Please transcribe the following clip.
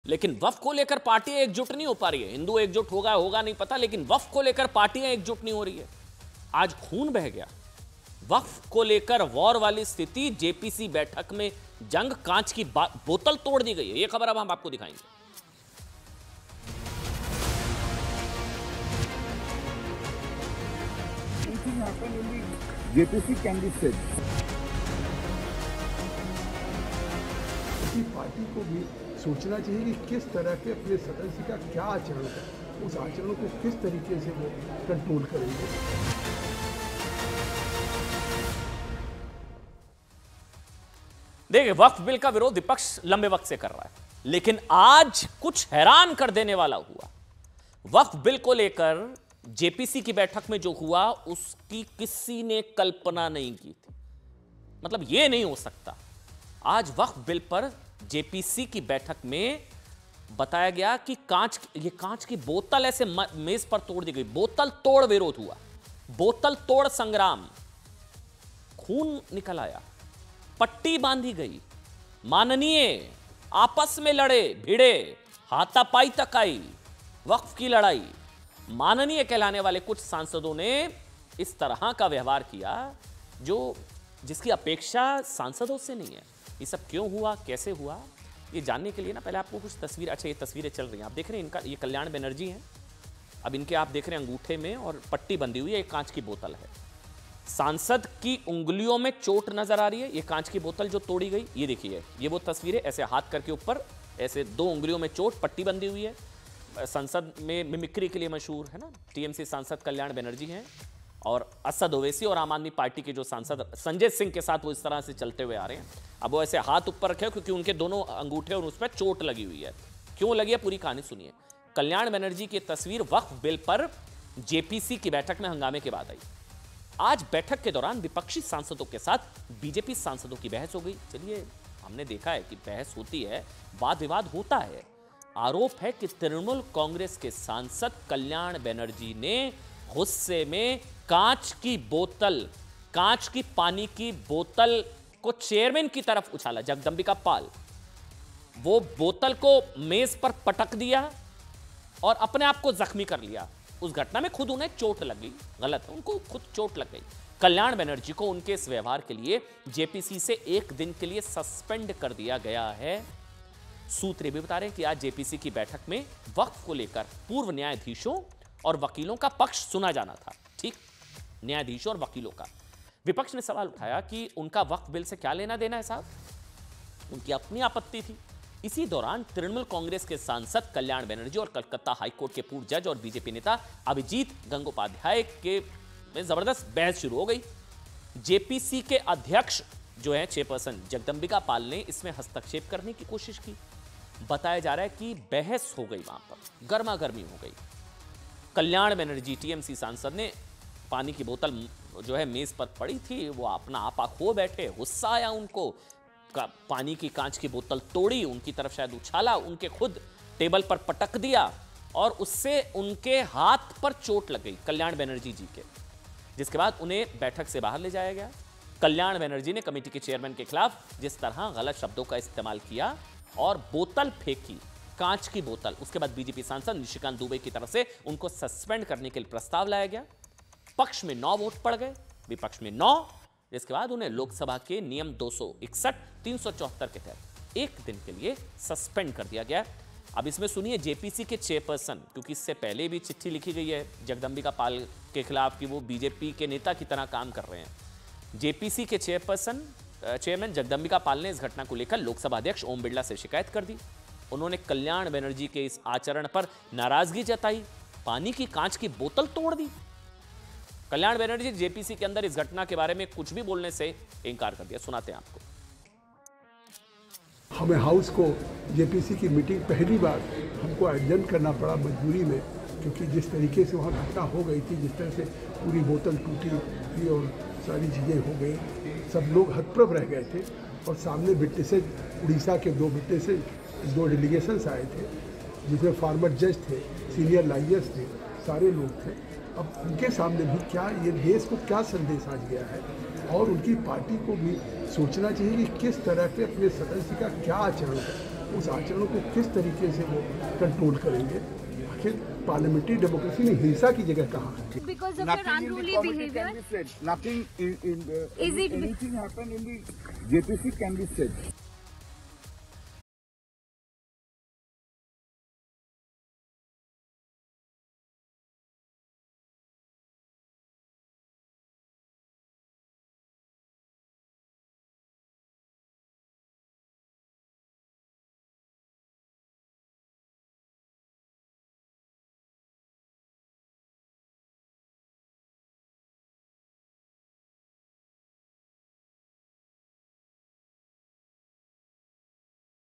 लेकिन वक्फ को लेकर पार्टी एकजुट नहीं हो पा रही है। हिंदू एकजुट होगा होगा नहीं पता, लेकिन वक्फ को लेकर पार्टियां एकजुट नहीं हो रही है। आज खून बह गया। वक्फ को लेकर वॉर वाली स्थिति, जेपीसी बैठक में जंग, कांच की बोतल तोड़ दी गई है। यह खबर अब हम आपको दिखाएंगे। जेपीसी कैंडिडेट पार्टी को भी सोचना चाहिए कि किस तरह के अपने सदस्य का क्या आचरण है, उस आचरण को किस तरीके से वो कंट्रोल करेंगे। देखिए, वक्फ बिल का विरोध विपक्ष लंबे वक्त से कर रहा है, लेकिन आज कुछ हैरान कर देने वाला हुआ। वक्फ बिल को लेकर जेपीसी की बैठक में जो हुआ, उसकी किसी ने कल्पना नहीं की थी। मतलब यह नहीं हो सकता। आज वक्फ बिल पर जेपीसी की बैठक में बताया गया कि कांच की बोतल ऐसे मेज पर तोड़ दी गई। बोतल तोड़ विरोध हुआ, बोतल तोड़ संग्राम, खून निकल आया, पट्टी बांधी गई, माननीय आपस में लड़े भिड़े, हाथापाई तक आई। वक्फ की लड़ाई, माननीय कहलाने वाले कुछ सांसदों ने इस तरह का व्यवहार किया जिसकी अपेक्षा सांसदों से नहीं है। ये सब क्यों हुआ, कैसे हुआ, ये जानने के लिए ना पहले आपको कुछ तस्वीर, अच्छा ये तस्वीरें चल रही हैं, आप देख रहे हैं इनका, ये कल्याण बनर्जी हैं। अब इनके आप देख रहे हैं अंगूठे में और पट्टी बंधी हुई है, एक कांच की बोतल है। सांसद की उंगलियों में चोट नजर आ रही है। ये कांच की बोतल जो तोड़ी गई, ये देखिए, ये वो तस्वीर है। ऐसे हाथ करके ऊपर ऐसे दो उंगलियों में चोट, पट्टी बंधी हुई है। संसद में मिमिक्री के लिए मशहूर है ना, टीएमसी सांसद कल्याण बनर्जी हैं, और असद ओवैसी और आम आदमी पार्टी के जो सांसद संजय सिंह के साथ वो इस तरह से चलते हुए आ रहे हैं। अब वो ऐसे हाथ ऊपर रखे क्योंकि उनके दोनों अंगूठे और उस पर चोट लगी हुई है। क्यों लगी है, पूरी कहानी सुनिए। कल्याण बनर्जी की तस्वीर वक्फ बिल पर जेपीसी की बैठक में हंगामे के बाद आई। आज बैठक के दौरान विपक्षी सांसदों के साथ बीजेपी सांसदों की बहस हो गई। चलिए, हमने देखा है कि बहस होती है, वाद विवाद होता है। आरोप है कि तृणमूल कांग्रेस के सांसद कल्याण बनर्जी ने गुस्से में कांच की बोतल, कांच की पानी की बोतल को चेयरमैन की तरफ उछाला, जगदंबिका पाल। वो बोतल को मेज पर पटक दिया और अपने आप को जख्मी कर लिया। उस घटना में खुद उन्हें चोट लगी, गलत है, उनको खुद चोट लग गई। कल्याण बनर्जी को उनके इस व्यवहार के लिए जेपीसी से 1 दिन के लिए सस्पेंड कर दिया गया है। सूत्र भी बता रहे हैं कि आज जेपीसी की बैठक में वक्फ को लेकर पूर्व न्यायाधीशों और वकीलों का पक्ष सुना जाना था। ठीक, न्यायाधीशों और वकीलों का। विपक्ष ने सवाल उठाया कि उनका वक्फ बिल से क्या लेना देना है साहब, उनकी अपनी आपत्ति थी। इसी दौरान तृणमूल कांग्रेस के सांसद कल्याण बनर्जी और कलकत्ता हाईकोर्ट के पूर्व जज और बीजेपी नेता अभिजीत गंगोपाध्याय के में जबरदस्त बहस शुरू हो गई। जेपीसी के अध्यक्ष जो है चेयरपर्सन जगदंबिका पाल ने इसमें हस्तक्षेप करने की कोशिश की। बताया जा रहा है कि बहस हो गई, वहां पर गर्मा गर्मी हो गई। कल्याण बनर्जी टीएमसी सांसद ने पानी की बोतल जो है मेज पर पड़ी थी, वो अपना आपा खो बैठे, गुस्सा आया उनको, पानी की कांच की बोतल तोड़ी, उनकी तरफ शायद उछाला, उनके खुद टेबल पर पटक दिया और उससे उनके हाथ पर चोट लग गई कल्याण बनर्जी जी के, जिसके बाद उन्हें बैठक से बाहर ले जाया गया। कल्याण बनर्जी ने कमेटी के चेयरमैन के खिलाफ जिस तरह गलत शब्दों का इस्तेमाल किया और बोतल फेंकी, कांच की बोतल, उसके बाद बीजेपी सांसद निशिकांत दुबे की तरफ से उनको सस्पेंड करने के लिए प्रस्ताव लाया गया। पक्ष में 9 वोट पड़ गए, विपक्ष में 9, जिसके बाद उन्हें लोकसभा के नियम 261, 374 के तहत 1 दिन के लिए सस्पेंड कर दिया गया। अब इसमें सुनिए जेपीसी के चेयरपर्सन, क्योंकि इससे पहले भी चिट्ठी लिखी गई है जगदंबिका पाल के खिलाफ कि वो बीजेपी के नेता की तरह काम कर रहे हैं। जेपीसी के चेयरमैन जगदंबिका पाल ने इस घटना को लेकर लोकसभा अध्यक्ष ओम बिरला से शिकायत कर दी। उन्होंने कल्याण बनर्जी के इस आचरण पर नाराजगी जताई, पानी की कांच की बोतल तोड़ दी। कल्याण बनर्जी जेपीसी के अंदर इस घटना के बारे में कुछ भी बोलने से इनकार कर दिया। सुनाते हैं आपको। हमें हाउस को जेपीसी की मीटिंग पहली बार हमको एडजर्न करना पड़ा मजबूरी में, क्योंकि जिस तरीके से वहाँ घटना हो गई थी, जिस तरह से पूरी बोतल टूटी थी और सारी चीज़ें हो गई, सब लोग हतप्रभ रह गए थे। और सामने विटनेसेस, उड़ीसा के 2 विटनेसेस, 2 डेलीगेशंस आए थे, जिसमें फार्मर जज थे, सीनियर लॉयर्स थे, सारे लोग थे। अब उनके सामने भी क्या ये देश को क्या संदेश आज गया है, और उनकी पार्टी को भी सोचना चाहिए कि किस तरह के अपने सदस्य का क्या आचरण है, उस आचरण को किस तरीके से वो कंट्रोल करेंगे। आखिर पार्लियामेंट्री डेमोक्रेसी में हिंसा की जगह कहाँ है? Because of your unruly behavior, Nothing in is it anything happen in the JPC can be said.